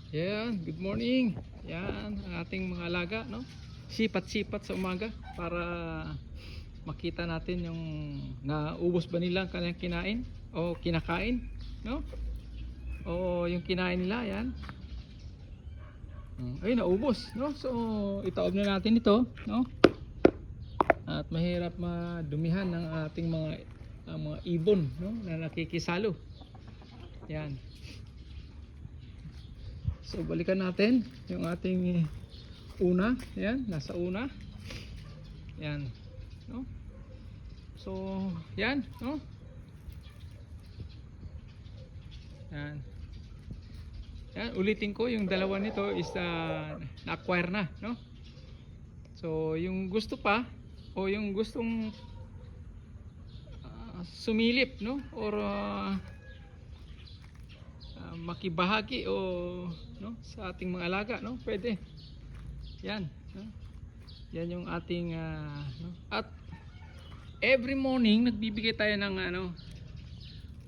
Yan, good morning. Yan, ang ating mga alaga, no? Sipat-sipat sa umaga para makita natin yung naubos ba nila ang kanilang kinain o kinakain, no? O yung kinain nila, yan. Ay, naubos, no? So, itaob na natin ito, no? At mahirap madumihan ng ating mga ibon, no? Na nakikisalo. Yan. So balikan natin yung ating una, yan, nasa una. Yan, no? So, yan, no? Yan. Yan, ulitin ko yung dalawa nito is na-acquire na, no? So, yung gusto pa o yung gustong sumilip, no? Or makibahagi o no sa ating mga alaga, no, pwede yan, no? Yan yung ating no? At every morning nagbibigay tayo ng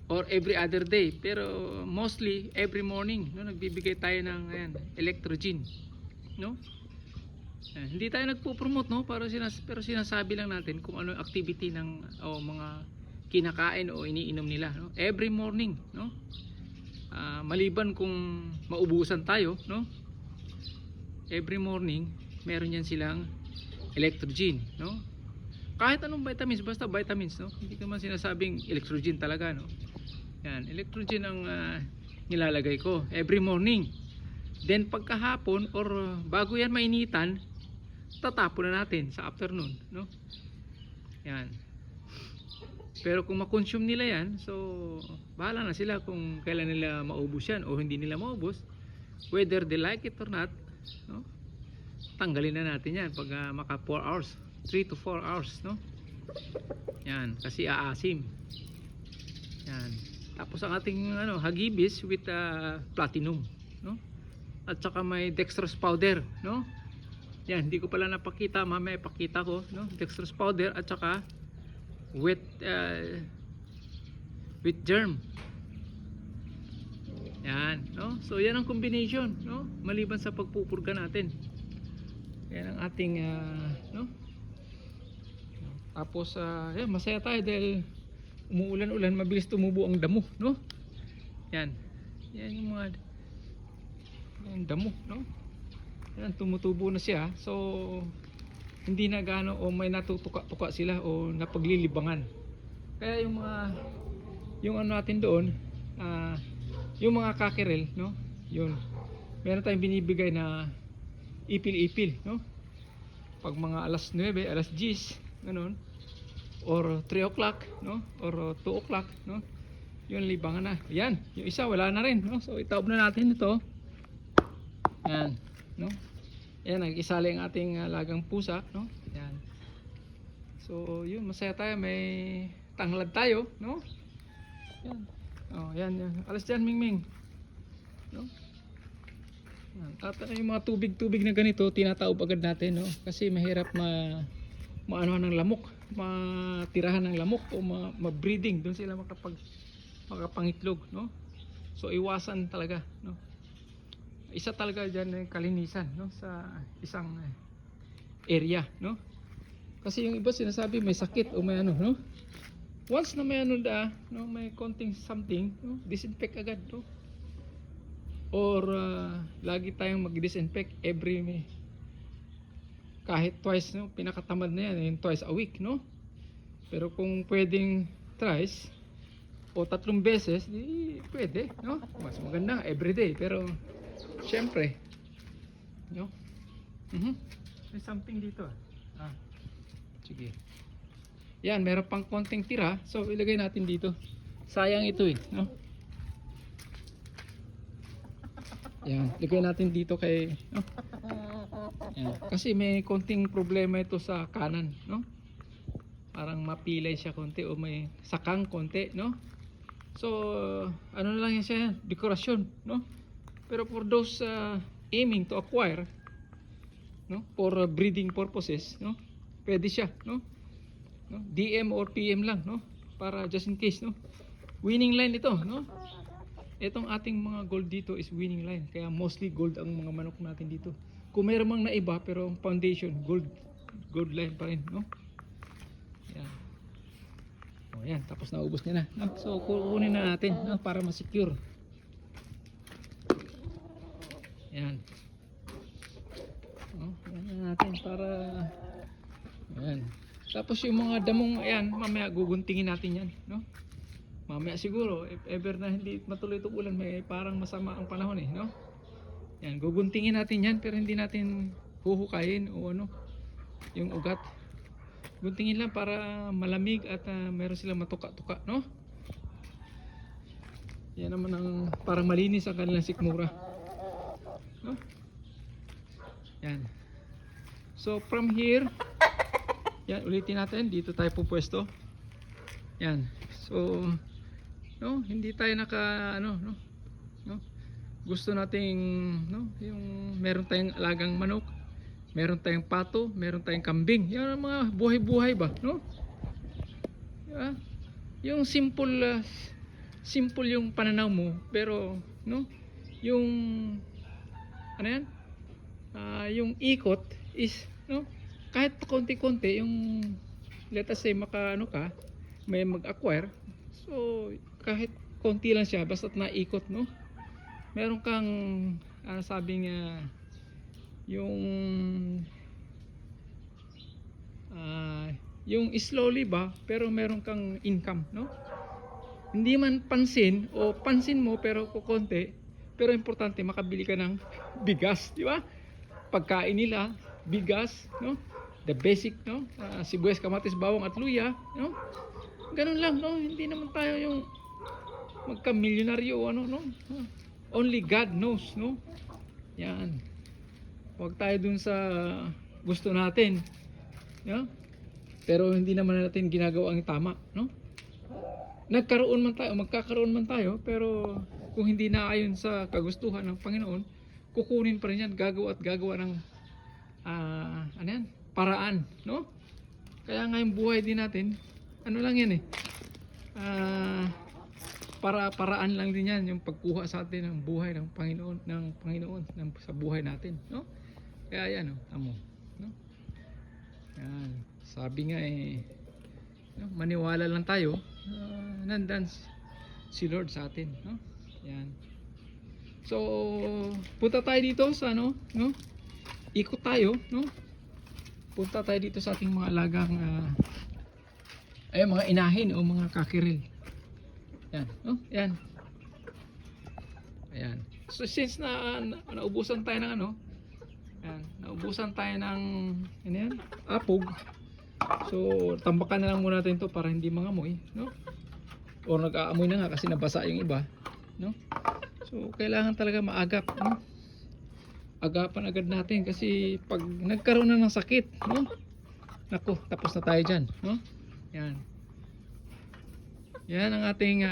or every other day, pero mostly every morning, no, nagbibigay tayo ng electrogen, no? Hindi tayo nagpo-promote, no, pero sinasabi lang natin kung ano yung activity ng o mga kinakain o iniinom nila, no, every morning, no? Maliban kung maubusan tayo, no, every morning meron yan silang electrogen, no, kahit anong vitamins, basta vitamins, no, hindi naman sinasabing electrogen talaga, no. Yan, electrogen ang nilalagay ko every morning. Then pagkahapon or bago yan mainitan, tatapon na natin sa afternoon, no. Yan. Pero kung ma-consume nila yan, so bahala na sila kung kailan nila maubos yan o hindi nila maubos. Whether they like it or not, no? Tanggalin na natin yan pag maka 4 hours, 3 to 4 hours, no? Yan, kasi aasim. Yan. Tapos ang ating hagibis with platinum, no? At saka may dextrose powder, no? Yan, hindi ko pala napakita, mamaya ipakita ko, no? Dextrose powder at saka with germ. Yan, no? So yan ang combination, no? Maliban sa pagpupurga natin. Yan ang ating no? Tapos yan, masaya tayo dahil umuulan-ulan, mabilis tumubo ang damo, no? Yan. Yan yung mga yung damo, no? Yan, tumutubo na siya. So hindi na gaano o may natutuka-tuka sila o napaglilibangan. Kaya yung ano natin doon, yung mga kakirel, no? Yun. Meron tayong binibigay na ipil-ipil, no? Pag mga alas 9, alas 10, ganun, or 3 o'clock, no? Or 2 o'clock, no? Yun, libangan na. Yan, yung isa wala na rin, no? So itaob na natin ito. Yan, no? Yan, nag-isali ang ating alagang pusa, no? Yan. So, yun, masaya tayo, may tanglad tayo, no? Yan. Oh, yan, yan. Alas dyan, Mingming. No? Yan. At yung mga tubig-tubig na ganito, tinataob agad natin, no? Kasi mahirap maanohan ng lamok, matirahan ng lamok o ma-breeding, doon sila makapangitlog, no? So, iwasan talaga, no? Isa talaga dyan yung kalinisan, no, sa isang area, no, kasi yung iba sinasabi may sakit o may no, once na may no, may konting something, no, disinfect agad, no, or lagi tayong mag-disinfect every kahit twice, no, pinakatamad na yan yung twice a week, no, pero kung pwedeng thrice o 3 beses, di pwede, no, mas maganda everyday, pero syempre, no? May something dito. Sige. Yan, meron pang konting tira, so ilagay natin dito. Sayang ito no? Yan, ilagay natin dito kay, no? Yan. Kasi may konting problema ito sa kanan, no? Parang mapilay siya konti o may sakang konti, no? So, ano na lang yan siya, dekorasyon, no? Pero for those aiming to acquire, no, for breeding purposes, no, pwede siya, no, DM or PM lang, no, para just in case, no. Winning line ito, no. Itong ating mga gold dito is winning line. Kaya mostly gold ang mga manok natin dito. Kung mayroon mang naiba, pero ang foundation, gold line pa rin, no? Yan. O yan, tapos naubos niya na. No? So kukunin na natin, no? Para ma-secure. Yan. O, yan na natin para yan. Tapos yung mga damong, ayan, mamaya guguntingin natin yan, no? Mamaya siguro, if ever na hindi matuloy itong ulan, may parang masama ang panahon eh, no? Yan, guguntingin natin yan, pero hindi natin huhukayin o ano, yung ugat. Guntingin lang para malamig at meron silang matuka-tuka, no? Yan naman ang parang malinis ang kanilang sikmura, no? Yan. So from here, yan, ulitin natin, dito tayo pupwesto. Yan. So no, hindi tayo naka ano, no? No? Gusto nating no, yung meron tayong alagang manok, meron tayong pato, meron tayong kambing. Yan ang mga buhay-buhay ba, no? Yeah. Yung simple simple yung pananaw mo, pero no, yung ano yan? Yung ikot is no, kahit konti-konti yung let us say maka ano ka, may mag-acquire. So kahit konti lang siya basta't naikot, no? Meron kang sabi nga yung slowly ba pero meron kang income, no? Hindi man pansin o pansin mo pero kukonti, pero importante makabili ka ng bigas, di ba? Pagkain nila, bigas, no? The basic, no? Sibuyas, kamatis, bawang at luya, no? Ganun lang, no? Hindi naman tayo yung magka-milyonaryo, ano, no? Only God knows, no? Yan. Huwag tayo dun sa gusto natin, no? Pero hindi naman natin ginagawa ang tama, no? Nagkaroon man tayo, magkakaroon man tayo, pero kung hindi na ayon sa kagustuhan ng Panginoon, kukunin pa rin yan, gagawa at gagawa ng ano yan? Paraan, no? Kaya nga yung buhay din natin, ano lang yan eh, paraan lang din yan, yung pagkuha sa atin ng buhay ng Panginoon sa buhay natin, no? Kaya yan, no? Amo, no? Yan, sabi nga eh, no? Maniwala lang tayo, nandan si Lord sa atin, no? Yan. So punta tayo dito sa ano, no? Ikot tayo, no? Punta tayo dito sa ating mga alagang mga inahin o mga kakiril. Yan, no? Yan. Ayan. So since naubusan tayo ng ano, yan, naubusan tayo ng ano yan, apog. So tambakan na lang muna natin to para hindi mangamoy, no? O nag-aamoy na nga kasi nabasa yung iba, no? So kailangan talaga maagap, no? Agapan agad natin kasi pag nagkaroon na ng sakit, no? Nako, tapos na tayo diyan, no? Yan. Yan ang ating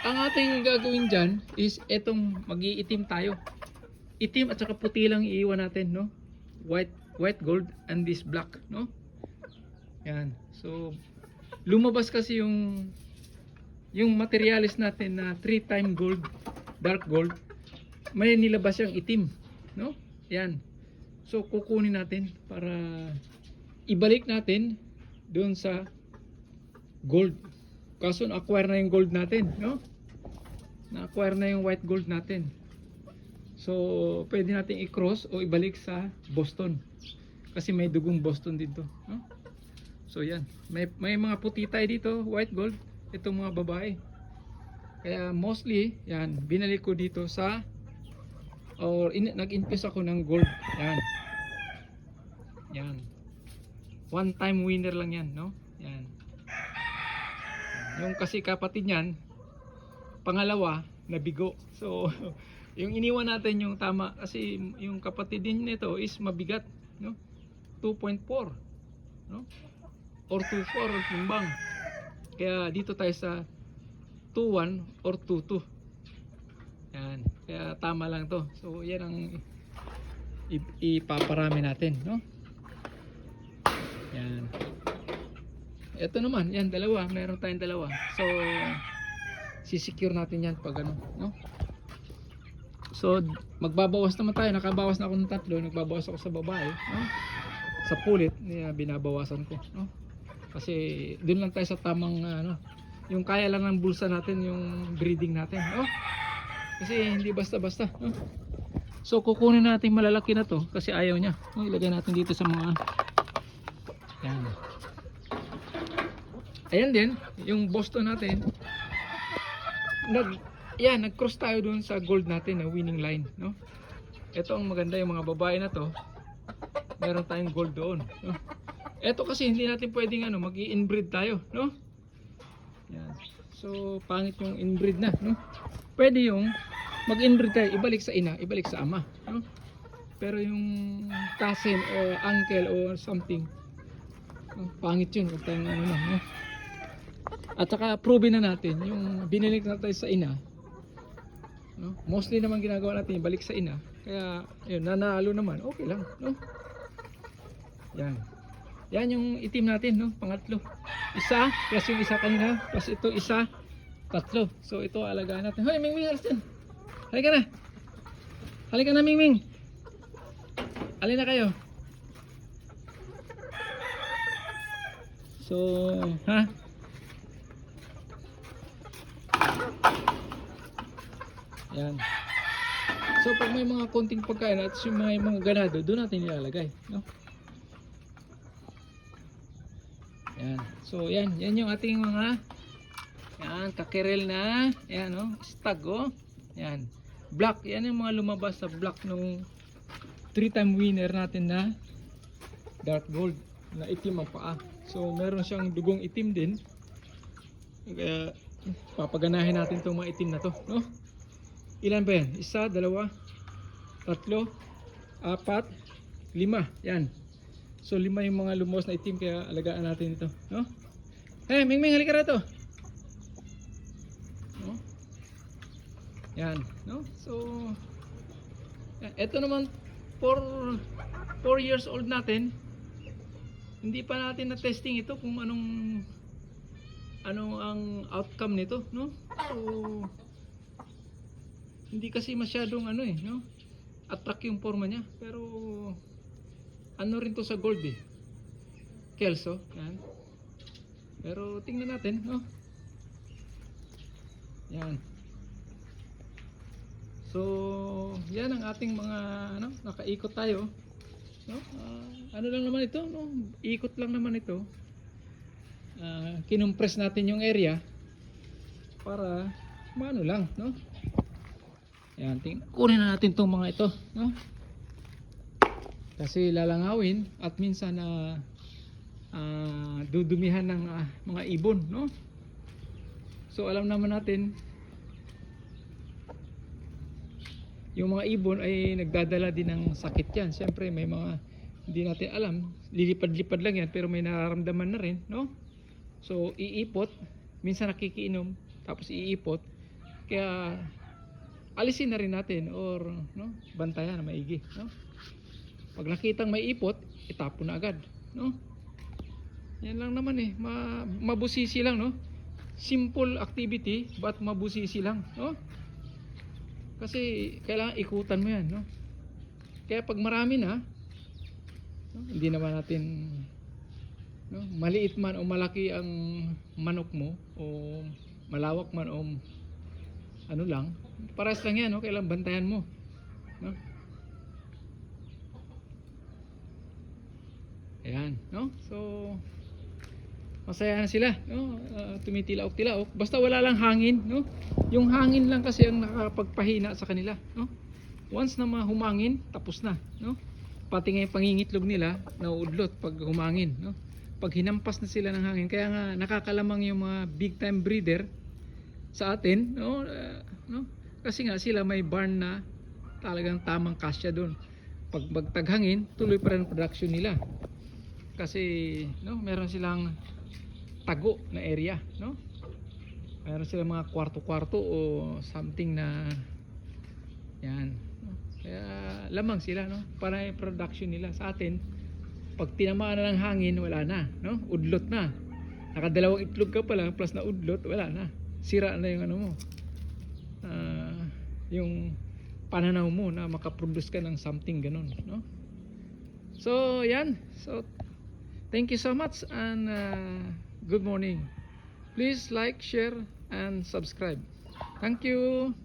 ang ating gagawin diyan is etong mag-iitim tayo. Itim at saka puti lang iiwan natin, no? White gold and this black, no? Yan. So lumabas kasi yung materials natin na 3-time gold, dark gold, may nilabas siyang itim, no? Yan. So kukunin natin para ibalik natin doon sa gold. Kaso na-acquire na yung gold natin, no? Na-acquire na yung white gold natin. So pwede natin i-cross o ibalik sa Boston. Kasi may dugong Boston dito, no? So yan. May mga puti tayo dito, white gold. Itong mga babae. Kaya mostly, yan, binalik ko dito sa nag-invest ako ng gold. Yan. Yan. One time winner lang yan, no? Yan. Yung kasi kapatid niyan, pangalawa, nabigo. So, yung iniwan natin yung tama kasi yung kapatid din nito is mabigat, no? 2.4, no? Or 2.4 timbang. Kaya dito tayo sa 2.1 or 2.2. Yan. Kaya tama lang to. So yan ang ipaparami natin, no? Yan. Ito naman, yan dalawa, meron tayong dalawa. So sisecure natin yan pag ano, no? So magbabawas naman tayo, nakabawas na ako ng 3, nagbabawas ako sa babae, no? Sa pulit, binabawasan ko, no? Kasi doon lang tayo sa tamang ano, yung kaya lang ng bulsa natin, yung breeding natin, no? Kasi hindi basta-basta, no? So kukunin natin malalaki na to kasi ayaw niya, no? Ilagay natin dito sa mga yan. Ayan din yung Boston natin. Nag-cross tayo doon sa gold natin na winning line, no? Ito ang maganda, yung mga babae na to, meron tayong gold doon, no? Ito kasi hindi natin pwedeng ano, mag-i-inbreed tayo, no? Yan. So pangit yung inbreed na, no? Pwede yung mag-inbreed tayo, ibalik sa ina, ibalik sa ama, no? Pero yung cousin o uncle o something, no? Pangit yun, huwag tayong ano na, no? At saka proven na natin yung binalik natin sa ina, no? Mostly naman ginagawa natin balik sa ina, kaya yun, nanalo naman, okay lang, no? Yan. Yan yung itim natin, no? Pangatlo. Isa, plus yung isa kanina, plus ito isa, 3. So ito alagaan natin. Hoy, Mingming, alas dyan. Halika na. Halika na, Mingming. Alin na kayo? So, ha? Yan. So pag may mga konting pagkain at yung mga ganado, doon natin ilalagay, no? Yan. So yan yung ating mga yan, kakirel na, yan, no? Stag, oh. Yan. Black, yan yung mga lumabas sa black nung 3-time winner natin na dark gold na itim ang paa. So meron siyang dugong itim din. Kaya papaganahin natin itong mga itim na to, no? Ilan ba yan? 1, 2, 3, 4, 5. Yan. So 5 yung mga lumos na itim, kaya alagaan natin ito, no? Hey, Mingming, halika rito. No? Yan, no? So ito naman 4 years old natin. Hindi pa natin na testing ito kung anong ang outcome nito, no? So hindi kasi masyadong ano no? Attract yung forma niya, pero ano rin to sa gold Kelso, yan. Pero tingnan natin, no? Yan. So, yan ang ating mga ano, nakaikot tayo, no? Ano lang naman ito, no? Ikot lang naman ito. Kinumpress natin yung area para maano lang, no? Yan, kunin na natin tong mga ito, no? Kasi lalangawin at minsan dudumihan ng mga ibon, no? So alam naman natin yung mga ibon ay nagdadala din ng sakit yan. Siyempre may mga hindi natin alam, lilipad-lipad lang yan pero may nararamdaman na rin, no? So iipot, minsan nakikiinom tapos iipot, kaya alisin na rin natin or no, bantayan na maigi, no? Pag nakitang may ipot, itapon na agad, no? Yan lang naman mabusisi lang, no? Simple activity but mabusisi lang, no? Kasi kailangan ikutan mo yan, no? Kaya pag marami na, no, hindi naman natin, no, maliit man o malaki ang manok mo o malawak man o ano lang, paras lang yan, no? Kailangan bantayan mo, no? Ayan, no? So masaya na sila, no? Tumitilaok-tilaok basta wala lang hangin, no? Yung hangin lang kasi ang nakapagpahina sa kanila, no? Once na humangin, tapos na, no? Pati nga yung pangingitlog nila nauudlot pag humangin, no? Pag hinampas na sila ng hangin, kaya nga nakakalamang yung mga big time breeder sa atin, no? No? Kasi nga sila may barn na talagang tamang kasya doon. Pag magtaghangin, tuloy pa rin production nila. Kasi no, meron silang tago na area, no? Meron silang mga kwarto-kwarto o something na yan, no? Kaya lamang sila, no? Para yung production nila. Sa atin, pag tinamaan na ng hangin, wala na, no? Udlot na. Nakadalawang itlog ka pa lang plus na udlot, wala na. sira na yung ano mo, yung pananaw mo na makaproduce ka ng something ganun, no? So yan, so thank you so much and good morning. Please like, share and subscribe. Thank you.